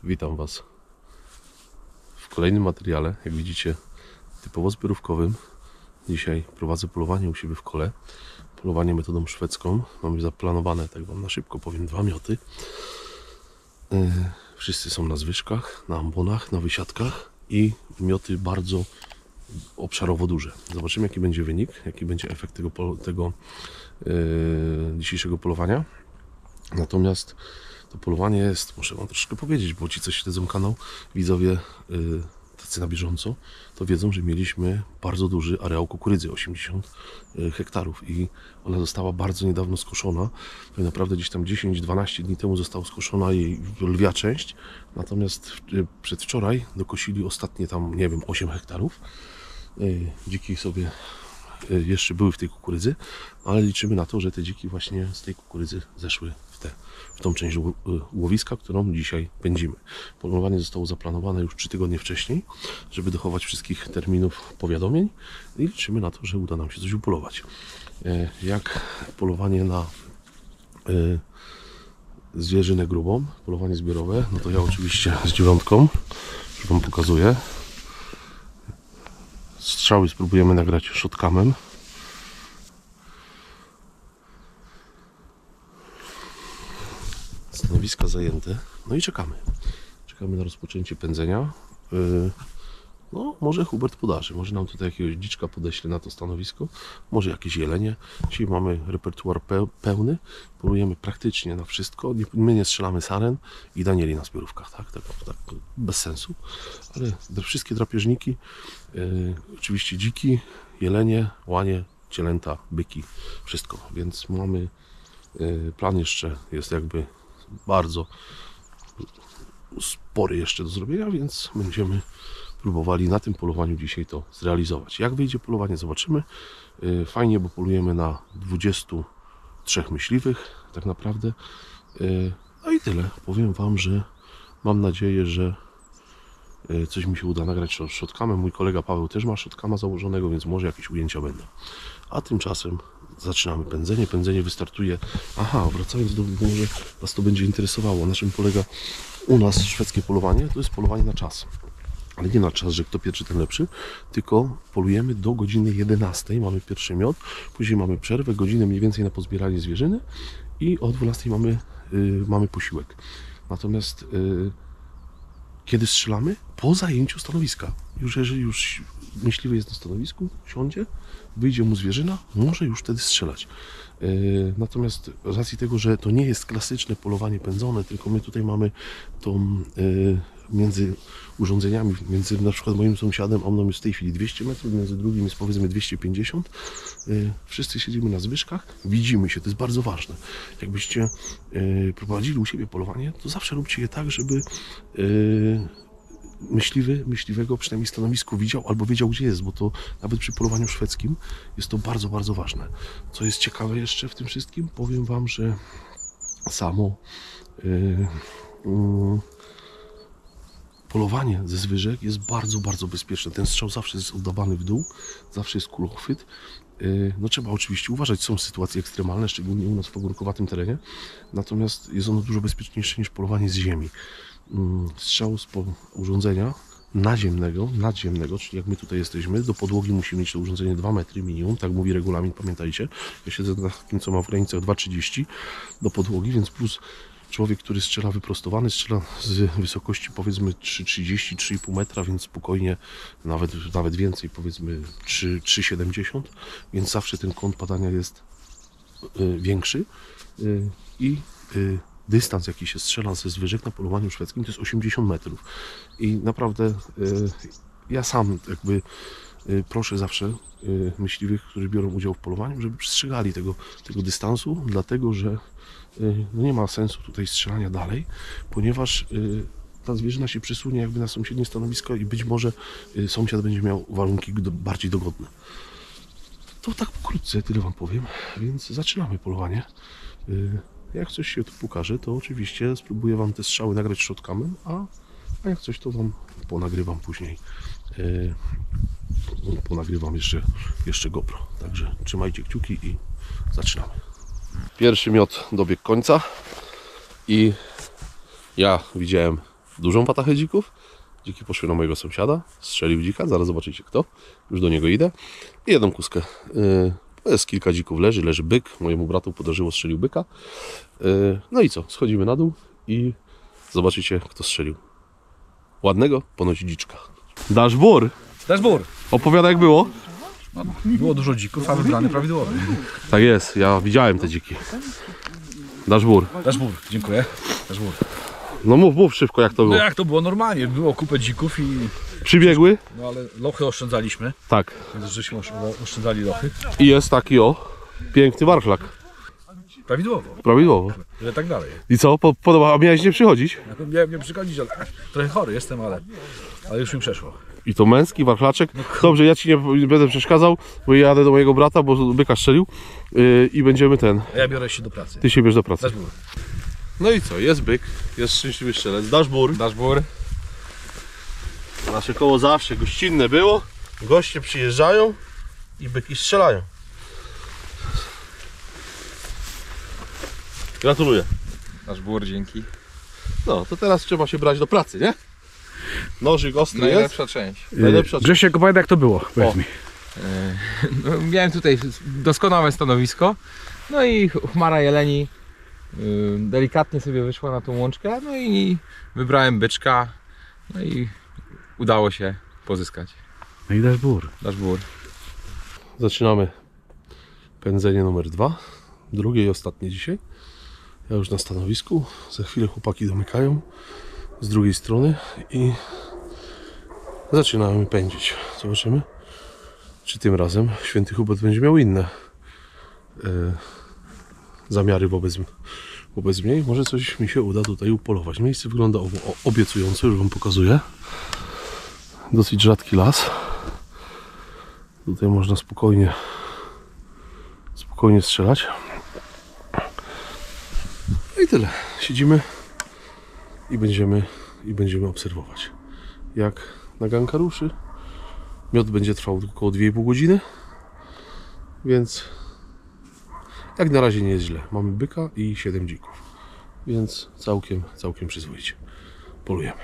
Witam Was w kolejnym materiale, jak widzicie, typowo zbiorówkowym. Dzisiaj prowadzę polowanie u siebie w kole. Polowanie metodą szwedzką. Mamy zaplanowane, tak Wam na szybko powiem, 2 mioty. Wszyscy są na zwyżkach, na ambonach, na wysiadkach i mioty bardzo obszarowo duże. Zobaczymy, jaki będzie wynik, jaki będzie efekt tego dzisiejszego polowania. Natomiast to polowanie jest, muszę Wam troszkę powiedzieć, bo ci, co śledzą kanał, widzowie tacy na bieżąco, to wiedzą, że mieliśmy bardzo duży areał kukurydzy, 80 hektarów i ona została bardzo niedawno skoszona. Tak naprawdę gdzieś tam 10-12 dni temu została skoszona jej lwia część, natomiast przedwczoraj dokosili ostatnie tam, nie wiem, 8 hektarów. Dziki sobie jeszcze były w tej kukurydzy, ale liczymy na to, że te dziki właśnie z tej kukurydzy zeszły w tą część łowiska, którą dzisiaj pędzimy. Polowanie zostało zaplanowane już 3 tygodnie wcześniej, żeby dochować wszystkich terminów powiadomień i liczymy na to, że uda nam się coś upolować. Jak polowanie na zwierzynę grubą, polowanie zbiorowe, no to ja oczywiście z 9, już Wam pokazuję. Strzały spróbujemy nagrać shotcamem. Stanowiska zajęte. No i czekamy. Czekamy na rozpoczęcie pędzenia. No, może Hubert podarzy. Może nam tutaj jakiegoś dziczka podeśle na to stanowisko. Może jakieś jelenie. Dzisiaj mamy repertuar pełny. Polujemy praktycznie na wszystko. My nie strzelamy saren i danieli na zbiorówkach. Tak, bez sensu. Ale wszystkie drapieżniki, oczywiście dziki, jelenie, łanie, cielęta, byki. Wszystko. Więc mamy plan jeszcze jest jakby bardzo spory jeszcze do zrobienia, więc będziemy próbowali na tym polowaniu dzisiaj to zrealizować. Jak wyjdzie polowanie, zobaczymy. Fajnie, bo polujemy na 23 myśliwych tak naprawdę. No i tyle. Powiem Wam, że mam nadzieję, że coś mi się uda nagrać shotcamem. Mój kolega Paweł też ma shotcama założonego, więc może jakieś ujęcia będą. A tymczasem zaczynamy pędzenie. Pędzenie wystartuje. Aha, wracając do, może Was to będzie interesowało. Na czym polega u nas szwedzkie polowanie? To jest polowanie na czas. Ale nie na czas, że kto pierwszy, ten lepszy, tylko polujemy do godziny 11. Mamy pierwszy miot, później mamy przerwę, godzinę mniej więcej na pozbieranie zwierzyny i o 12 mamy posiłek. Natomiast kiedy strzelamy? Po zajęciu stanowiska. Jeżeli już myśliwy jest na stanowisku, siądzie, wyjdzie mu zwierzyna, może już wtedy strzelać. Natomiast z racji tego, że to nie jest klasyczne polowanie pędzone, tylko my tutaj mamy tą między urządzeniami, między na przykład moim sąsiadem, on jest w tej chwili 200 metrów, między drugim jest powiedzmy 250. Wszyscy siedzimy na zwyżkach, widzimy się, to jest bardzo ważne. Jakbyście prowadzili u siebie polowanie, to zawsze róbcie je tak, żeby myśliwego przynajmniej stanowisku widział albo wiedział, gdzie jest, bo to nawet przy polowaniu szwedzkim jest to bardzo, bardzo ważne. Co jest ciekawe jeszcze w tym wszystkim, powiem Wam, że samo polowanie ze zwyżek jest bardzo, bardzo bezpieczne. Ten strzał zawsze jest oddawany w dół, zawsze jest kulochwyt. No trzeba oczywiście uważać, są sytuacje ekstremalne, szczególnie u nas w pogórkowatym terenie, natomiast jest ono dużo bezpieczniejsze niż polowanie z ziemi. Strzał z urządzenia nadziemnego, czyli jak my tutaj jesteśmy, do podłogi musimy mieć to urządzenie 2 metry minimum, tak mówi regulamin, pamiętajcie. Ja siedzę na takim, co ma w granicach 2,30 do podłogi, więc plus człowiek, który strzela wyprostowany, strzela z wysokości powiedzmy 3,30, 3,5 metra, więc spokojnie, nawet więcej, powiedzmy 3,70, więc zawsze ten kąt padania jest większy i dystans, jaki się strzela ze zwyżek na polowaniu szwedzkim, to jest 80 metrów. I naprawdę ja sam jakby proszę zawsze myśliwych, którzy biorą udział w polowaniu, żeby przestrzegali tego dystansu, dlatego że no nie ma sensu tutaj strzelania dalej, ponieważ ta zwierzyna się przesunie jakby na sąsiednie stanowisko i być może sąsiad będzie miał warunki bardziej dogodne. To tak pokrótce, tyle Wam powiem, więc zaczynamy polowanie. Jak coś się tu pokaże, to oczywiście spróbuję Wam te strzały nagrać shotcamem, a jak coś, to Wam ponagrywam później. Ponagrywam jeszcze GoPro. Także trzymajcie kciuki i zaczynamy. Pierwszy miot dobiegł końca i ja widziałem dużą watachę dzików. Dziki poszły na mojego sąsiada, strzelił dzika, zaraz zobaczycie kto. Już do niego idę. I jedną kuskę. Jest kilka dzików, leży byk. Mojemu bratu podarzyło, strzelił byka. No i co? Schodzimy na dół i zobaczycie kto strzelił. Ładnego ponoć dziczka. Dashbur! Dashbur! Opowiada jak było? Było dużo dzików, a wybrany prawidłowy. Tak jest, ja widziałem te dziki. Dashbur. Dashbur, dziękuję. Dashbur. No mów szybko jak to No było. jak to było normalnie, było kupę dzików i... Przybiegły? No ale lochy oszczędzaliśmy, Tak. więc żeśmy oszczędzali lochy. I jest taki piękny warchlak. Prawidłowo, Prawidłowo. że tak dalej. I co? Podoba, a miałeś nie przychodzić? Miałem nie przychodzić, ale trochę chory jestem, ale już mi przeszło. I to męski warchlaczek. Dobrze, ja ci nie będę przeszkadzał, bo ja jadę do mojego brata, bo byka strzelił i będziemy A ja biorę się do pracy. Ty się bierz do pracy. Dashbur. No i co? Jest byk, jest szczęśliwy strzelec. Dashbur. Dashbur. Nasze koło zawsze gościnne było. Goście przyjeżdżają i byki strzelają. Gratuluję. Dashbur, dzięki. No, to teraz trzeba się brać do pracy, nie? Nożyk ostry jest. Najlepsza część. Najlepsza Grzesiek, opowiada jak to było, powiedz mi. No, miałem tutaj doskonałe stanowisko. No i chmara jeleni delikatnie sobie wyszła na tą łączkę. No i wybrałem byczka. No i udało się pozyskać. No i Dashbur. Dashbur. Zaczynamy pędzenie numer 2. Drugie i ostatnie dzisiaj. Ja już na stanowisku. Za chwilę chłopaki domykają z drugiej strony i zaczynamy pędzić. Zobaczymy, czy tym razem święty Hubert będzie miał inne zamiary wobec mnie. Może coś mi się uda tutaj upolować. Miejsce wygląda obiecująco, już wam pokazuję. Dosyć rzadki las. Tutaj można spokojnie strzelać. No i tyle. Siedzimy i będziemy obserwować, jak naganka ruszy. Miot będzie trwał około 2,5 godziny, więc jak na razie nie jest źle. Mamy byka i 7 dzików, więc całkiem przyzwoicie. Polujemy.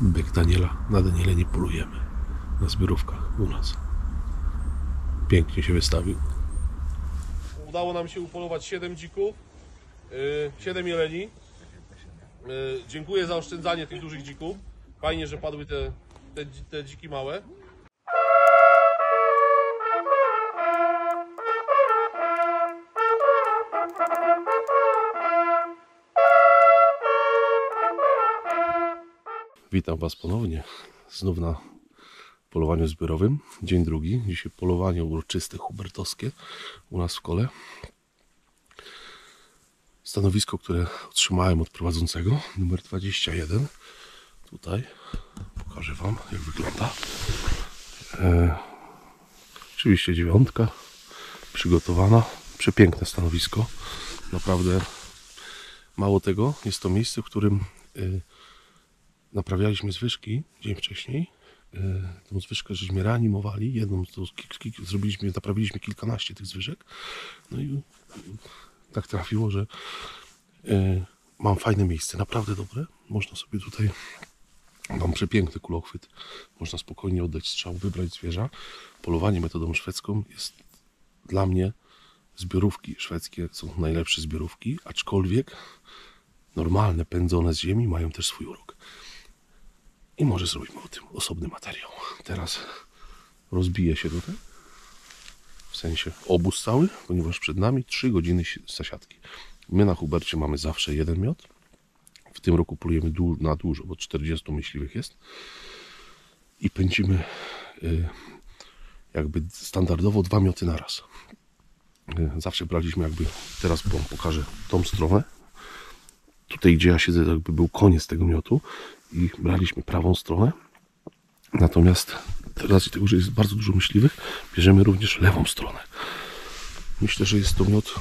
Byk Daniela. Na Daniele nie polujemy. Na zbiorówkach u nas. Pięknie się wystawił. Udało nam się upolować 7 dzików, 7 jeleni. Dziękuję za oszczędzanie tych dużych dzików. Fajnie, że padły te dziki małe. Witam Was ponownie, znów na polowaniu zbiorowym. Dzień drugi, dzisiaj polowanie uroczyste, hubertowskie u nas w kole. Stanowisko, które otrzymałem od prowadzącego, numer 21. Tutaj pokażę Wam, jak wygląda. Oczywiście 9, przygotowana. Przepiękne stanowisko. Naprawdę mało tego, jest to miejsce, w którym naprawialiśmy zwyżki dzień wcześniej. Tą zwyżkę żeśmy reanimowali. Jedną naprawiliśmy kilkanaście tych zwyżek. No i tak trafiło, że mam fajne miejsce, naprawdę dobre. Można sobie tutaj Mam przepiękny kulochwyt. Można spokojnie oddać strzał, wybrać zwierza. Polowanie metodą szwedzką jest dla mnie, zbiorówki szwedzkie są najlepsze zbiorówki, aczkolwiek normalne, pędzone z ziemi mają też swój urok. I może zrobimy o tym osobny materiał. Teraz rozbiję się tutaj. W sensie obóz cały, ponieważ przed nami 3 godziny zasiadki. My na Hubercie mamy zawsze jeden miot. W tym roku polujemy na dużo, bo 40 myśliwych jest. I pędzimy jakby standardowo 2 mioty na raz. Zawsze braliśmy jakby, teraz wam pokażę tą stronę. Tutaj gdzie ja siedzę jakby był koniec tego miotu i braliśmy prawą stronę. Natomiast z racji tego, że jest bardzo dużo myśliwych, bierzemy również lewą stronę. Myślę, że jest to miot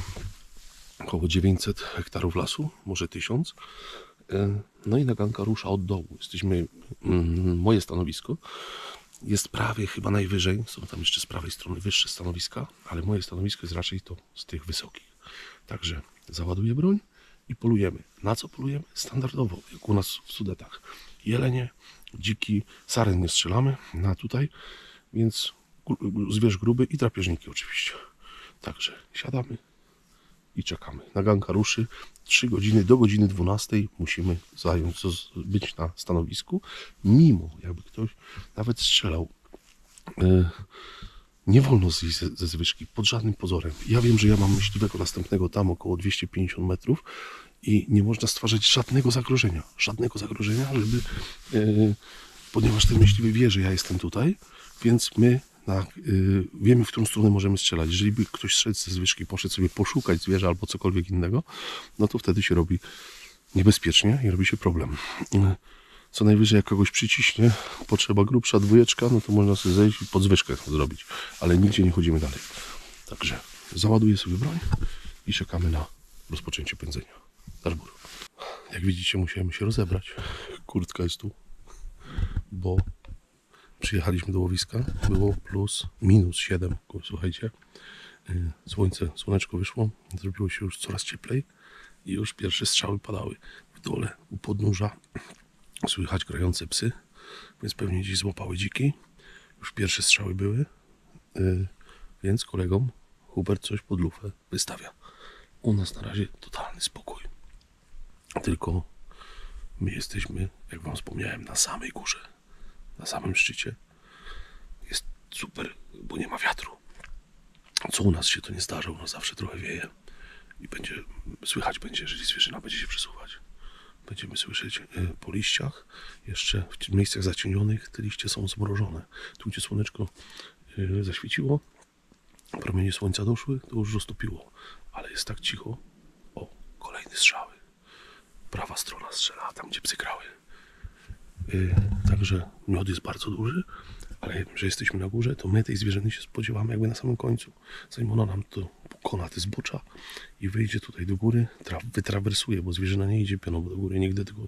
około 900 hektarów lasu, może 1000. No i naganka rusza od dołu. Jesteśmy, moje stanowisko jest prawie chyba najwyżej. Są tam jeszcze z prawej strony wyższe stanowiska, ale moje stanowisko jest raczej to z tych wysokich. Także załaduję broń i polujemy. Na co polujemy? Standardowo, jak u nas w Sudetach. Jelenie, dziki, saren nie strzelamy na tutaj, więc zwierz gruby i drapieżniki oczywiście. Także siadamy i czekamy. Naganka ruszy. 3 godziny do godziny 12 musimy być na stanowisku. Mimo jakby ktoś nawet strzelał. Nie wolno zjeść ze zwyżki pod żadnym pozorem. Ja wiem, że ja mam myśliwego następnego tam około 250 metrów i nie można stwarzać żadnego zagrożenia, żeby, ponieważ ten myśliwy wie, że ja jestem tutaj, więc my wiemy, w którą stronę możemy strzelać. Jeżeli by ktoś szedł ze zwyżki, poszedł sobie poszukać zwierza albo cokolwiek innego, no to wtedy się robi niebezpiecznie i robi się problem. Co najwyżej jak kogoś przyciśnie, potrzeba grubsza dwójeczka, no to można sobie zejść i pod zwyżkę zrobić, ale nigdzie nie chodzimy dalej. Także załaduję sobie broń i czekamy na rozpoczęcie pędzenia. Daszbur. Jak widzicie, musiałem się rozebrać. Kurtka jest tu, bo przyjechaliśmy do łowiska, było -7, słuchajcie. Słoneczko wyszło, zrobiło się już coraz cieplej i już pierwsze strzały padały. W dole u podnóża słychać grające psy, więc pewnie gdzieś złapały dziki. Już pierwsze strzały były, więc kolegom Hubert coś pod lufę wystawia. U nas na razie totalny spokój. Tylko my jesteśmy, jak wam wspomniałem, na samej górze, na samym szczycie. Jest super, bo nie ma wiatru. Co u nas się to nie zdarza, u nas zawsze trochę wieje i słychać będzie, jeżeli zwierzyna będzie się przesuwać. Będziemy słyszeć po liściach, jeszcze w miejscach zacienionych te liście są zmrożone. Tu gdzie słoneczko zaświeciło, promienie słońca doszły, to już roztopiło, ale jest tak cicho. O, kolejne strzały. Prawa strona strzela, tam gdzie psy grały. Także miod jest bardzo duży, ale że jesteśmy na górze, to my tej zwierzyny się spodziewamy jakby na samym końcu. Zanim ona nam to pokona te zbocza i wyjdzie tutaj do góry, wytrawersuje, bo zwierzyna nie idzie pionowo do góry nigdy, tylko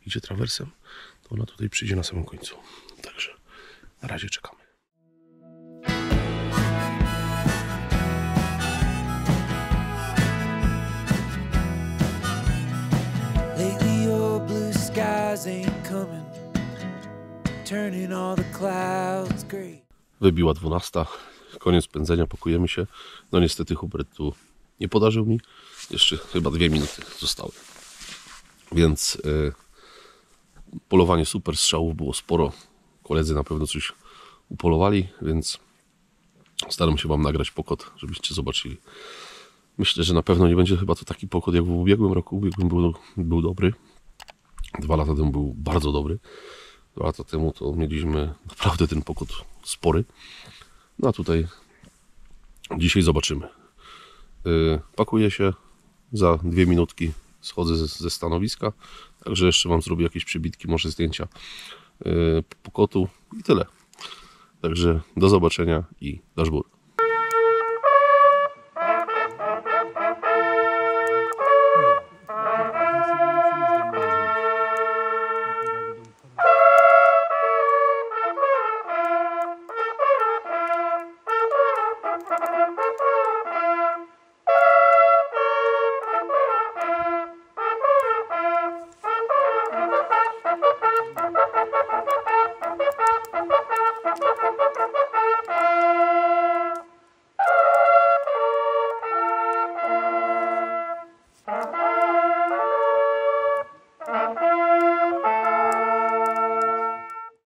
idzie trawersem, to ona tutaj przyjdzie na samym końcu. Także na razie czekamy. Lately your blue skies ain't coming, turning all the clouds gray. Wybiła 12, koniec pędzenia, pakujemy się. No niestety Hubert tu nie podarzył mi, jeszcze chyba 2 minuty zostały. Więc polowanie super, strzałów było sporo. Koledzy na pewno coś upolowali, więc staram się wam nagrać pokot, żebyście zobaczyli. Myślę, że na pewno nie będzie chyba to taki pokot jak w ubiegłym roku. Ubiegłym był dobry. 2 lata temu był bardzo dobry. 2 lata temu to mieliśmy naprawdę ten pokot spory. No a tutaj dzisiaj zobaczymy. Pakuję się, za 2 minutki schodzę ze stanowiska. Także jeszcze wam zrobię jakieś przybitki, może zdjęcia pokotu i tyle. Także do zobaczenia i daszbur.